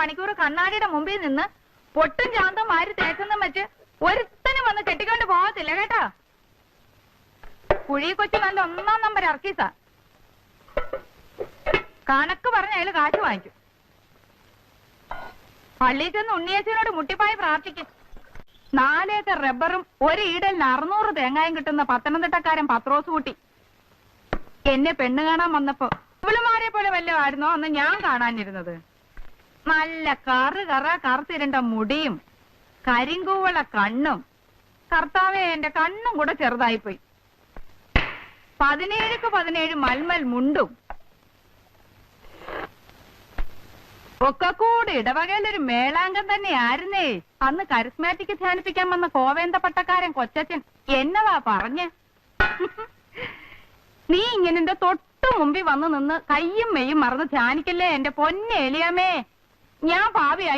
മണിക്കൂർ കണ്ണാടിയുടെ മുമ്പിൽ നിന്ന് പൊട്ടും ചാന്തം മാരി തേച്ചെന്നും വെച്ച് ഒരുത്തനും വന്ന് കെട്ടിക്കൊണ്ട് പോകത്തില്ല കേട്ടോ. കുഴി കൊച്ചു നല്ല 1-ാം നമ്പർ അർക്കീസാ. കണക്ക് പറഞ്ഞ അയാൾ കാശ് വാങ്ങിക്കും. പള്ളിയിൽ ചെന്ന് ഉണ്ണിയേച്ചനോട് മുട്ടിപ്പായി പ്രാർത്ഥിക്കും. 4 ഏക്കർ റബ്ബറും 1 ഈടലിന് 600 തേങ്ങായും കിട്ടുന്ന പത്തനംതിട്ടക്കാരൻ പത്രോസ് കുട്ടി എന്നെ പെണ്ണ് കാണാൻ വന്നപ്പോ ഇവളുമാരെ പോലെ വല്ലതും ആയിരുന്നോ അന്ന് ഞാൻ കാണാനിരുന്നത്. നല്ല കറുത്തിരണ്ട മുടിയും കരിങ്കൂവള കണ്ണും. കർത്താവേ, എന്റെ കണ്ണും കൂടെ ചെറുതായിപ്പോയി. 17ക്ക് 17 മൽമൽ മുണ്ടും ഒക്കെ കൂടെ ഇടവകയിലൊരു മേളാംഗം തന്നെ ആയിരുന്നേ. അന്ന് കരിസ്മാറ്റിക് ധ്യാനിപ്പിക്കാൻ വന്ന കോവേന്ത പട്ടക്കാരൻ കൊച്ചച്ചൻ എന്നതാ പറഞ്ഞ്. നീ ഇങ്ങനെ എന്റെ തൊട്ടു മുമ്പിൽ വന്നു നിന്ന് കയ്യും മെയ്യും മറന്ന് ധ്യാനിക്കല്ലേ എന്റെ പൊന്നെ എലിയാമേ. ഞാൻ ഭാവിയായി